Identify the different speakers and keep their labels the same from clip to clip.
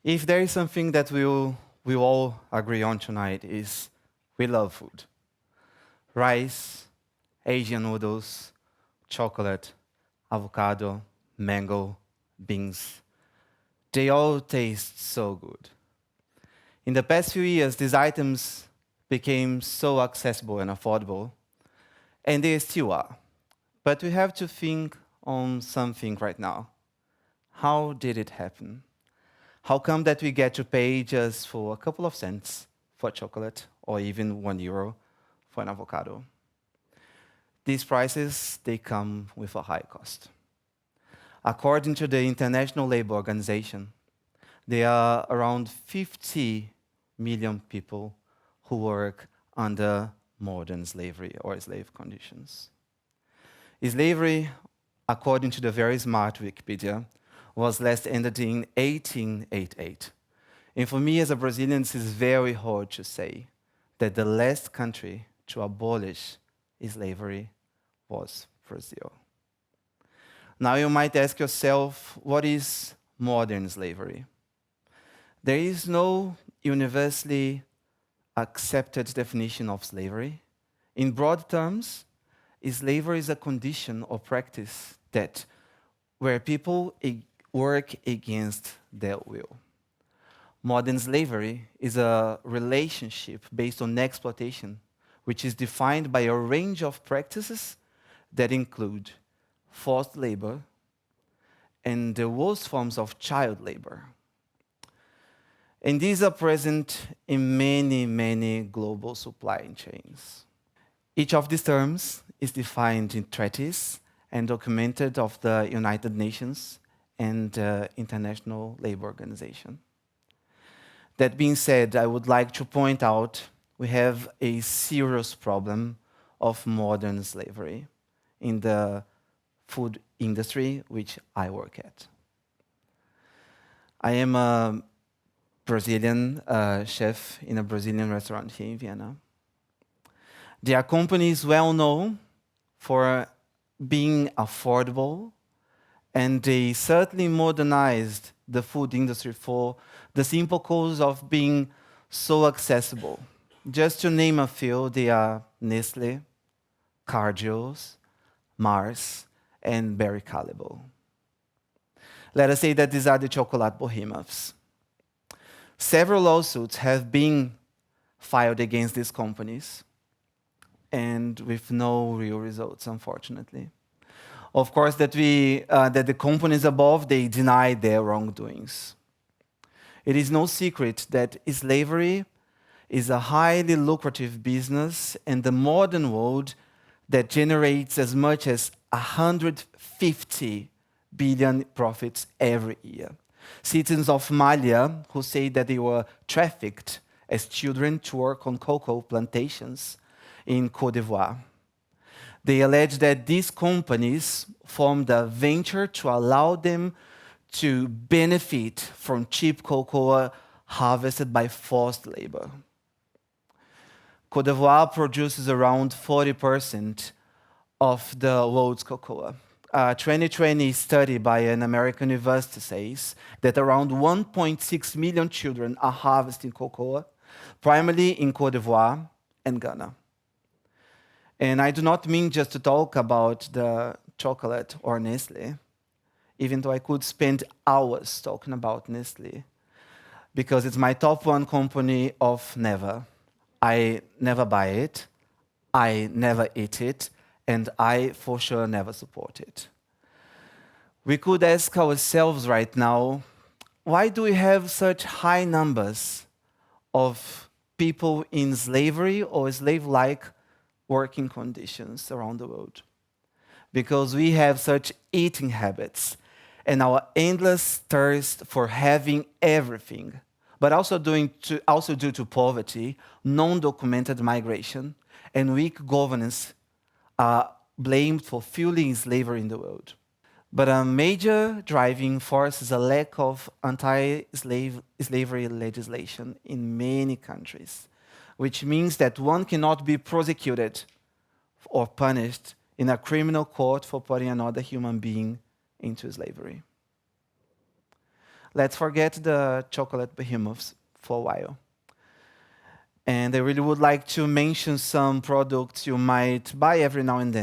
Speaker 1: If there is something that we all agree on tonight is we love food. Rice, Asian noodles, chocolate, avocado, mango, beans. They all taste so good. In the past few years, these items became so accessible and affordable, and they still are. But we have to think on something right now. How did it happen? How come that we get to pay just for a couple of cents for chocolate or even €1 for an avocado? These prices, they come with a high cost. According to the International Labour Organization, there are around 50 million people who work under modern slavery or slave conditions. Slavery, according to the very smart Wikipedia, was last ended in 1888. And for me as a Brazilian, this is very hard to say that the last country to abolish slavery was Brazil. Now you might ask yourself, what is modern slavery? There is no universally accepted definition of slavery. In broad terms, slavery is a condition or practice that where people work against their will. Modern slavery is a relationship based on exploitation, which is defined by a range of practices that include forced labor and the worst forms of child labor. And these are present in many, many global supply chains. Each of these terms is defined in treaties and documented of the United Nations and the International Labour Organization. That being said, I would like to point out we have a serious problem of modern slavery in the food industry, which I work at. I am a Brazilian chef in a Brazilian restaurant here in Vienna. Their company is well known for being affordable, and they certainly modernized the food industry for the simple cause of being so accessible. Just to name a few, they are Nestle, Cargill's, Mars, and Barry Callebaut. Let us say that these are the chocolate behemoths. Several lawsuits have been filed against these companies, and with no real results, unfortunately. Of course, that the companies above, they deny their wrongdoings. It is no secret that slavery is a highly lucrative business in the modern world that generates as much as 150 billion profits every year. Citizens of Mali who say that they were trafficked as children to work on cocoa plantations in Côte d'Ivoire. They allege that these companies formed a venture to allow them to benefit from cheap cocoa harvested by forced labor. Côte d'Ivoire produces around 40% of the world's cocoa. A 2020 study by an American university says that around 1.6 million children are harvesting cocoa, primarily in Côte d'Ivoire and Ghana. And I do not mean just to talk about the chocolate or Nestle, even though I could spend hours talking about Nestle, because it's my top one company of never. I never buy it, I never eat it, and I for sure never support it. We could ask ourselves right now, why do we have such high numbers of people in slavery or slave-like working conditions around the world? Because we have such eating habits and our endless thirst for having everything, but also due to poverty, non-documented migration, and weak governance are blamed for fueling slavery in the world. But a major driving force is a lack of anti-slavery legislation in many countries, which means that one cannot be prosecuted or punished in a criminal court for putting another human being into slavery. Let's forget the chocolate behemoths for a while. And I really would like to mention some products you might buy every now and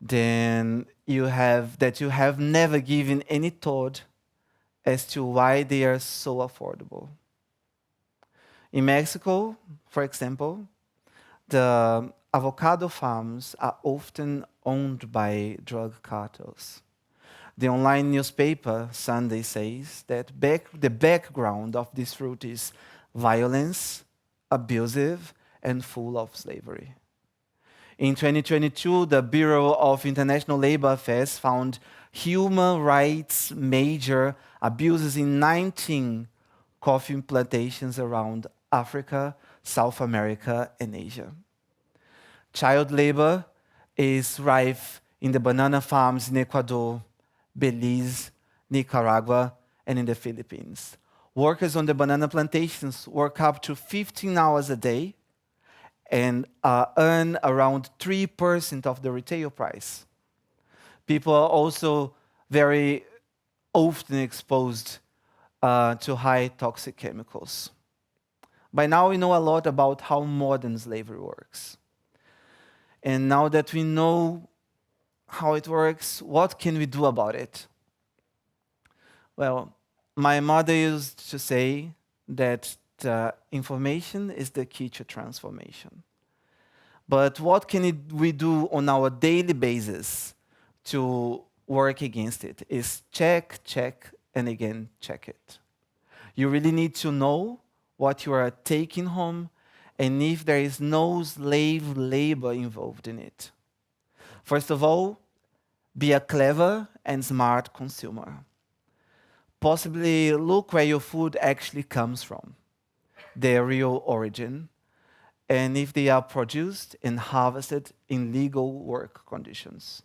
Speaker 1: then you have never given any thought as to why they are so affordable. In Mexico, for example, the avocado farms are often owned by drug cartels. The online newspaper Sunday says that the background of this fruit is violence, abusive, and full of slavery. In 2022, the Bureau of International Labor Affairs found human rights major abuses in 19 coffee plantations around Africa, South America, and Asia. Child labor is rife in the banana farms in Ecuador, Belize, Nicaragua, and in the Philippines. Workers on the banana plantations work up to 15 hours a day and earn around 3% of the retail price. People are also very often exposed to high toxic chemicals. By now, we know a lot about how modern slavery works. And now that we know how it works, what can we do about it? Well, my mother used to say that information is the key to transformation. But what can we do on our daily basis to work against it? Is check, and again, check it. You really need to know what you are taking home and if there is no slave labor involved in it. First of all, be a clever and smart consumer. Possibly look where your food actually comes from, their real origin, and if they are produced and harvested in legal work conditions.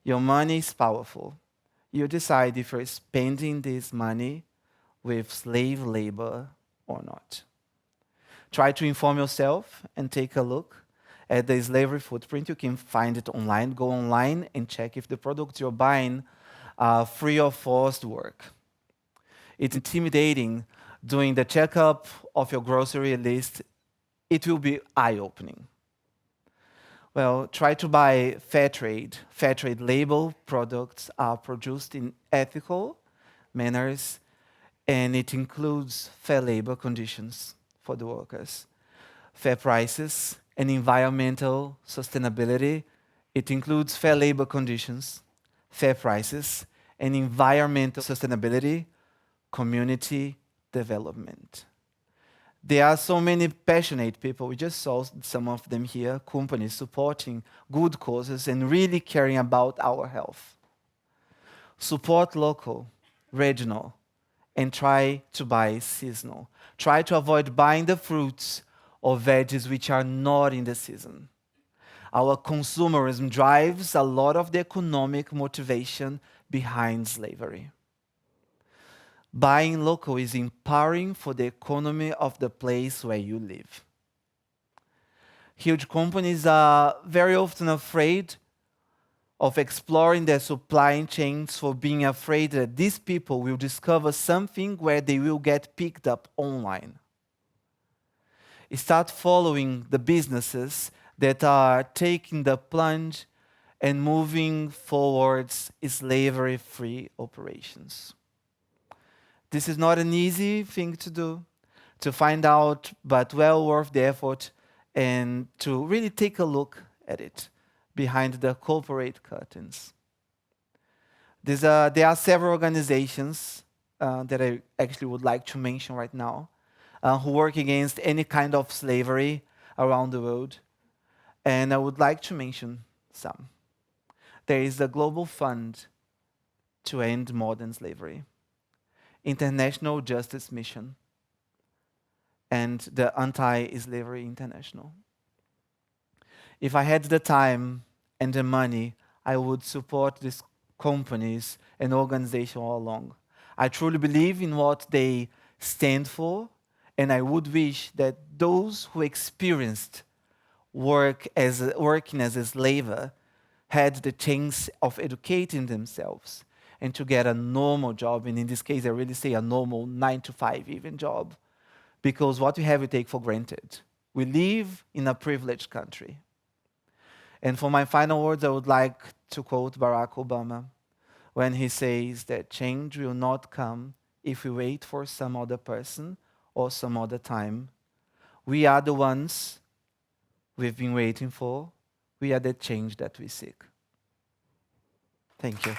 Speaker 1: Your money is powerful. You decide if you're spending this money with slave labor or not. Try to inform yourself and take a look at the slavery footprint. You can find it online. Go online and check if the products you're buying are free or forced work. It's intimidating doing the checkup of your grocery list. It will be eye-opening. Well, try to buy fair trade. Fair trade label products are produced in ethical manners, and it includes fair labor conditions for the workers, fair prices, and environmental sustainability. It includes fair labor conditions, fair prices, and environmental sustainability, community development. There are so many passionate people. We just saw some of them here, companies supporting good causes and really caring about our health. Support local, regional, and try to buy seasonal. Try to avoid buying the fruits or veggies which are not in the season. Our consumerism drives a lot of the economic motivation behind slavery. Buying local is empowering for the economy of the place where you live. Huge companies are very often afraid of exploring their supply chains for being afraid that these people will discover something where they will get picked up online. Start following the businesses that are taking the plunge and moving forwards slavery-free operations. This is not an easy thing to do, to find out, but well worth the effort and to really take a look at it behind the corporate curtains. There are several organizations that I actually would like to mention right now who work against any kind of slavery around the world. And I would like to mention some. There is the Global Fund to End Modern Slavery, International Justice Mission, and the Anti-Slavery International. If I had the time and the money, I would support these companies and organizations all along. I truly believe in what they stand for, and I would wish that those who experienced working as a slaver had the chance of educating themselves and to get a normal job. And in this case, I really say a normal 9 to 5 even job. Because what we have, we take for granted. We live in a privileged country. And for my final words, I would like to quote Barack Obama when he says that change will not come if we wait for some other person or some other time. We are the ones we've been waiting for. We are the change that we seek. Thank you.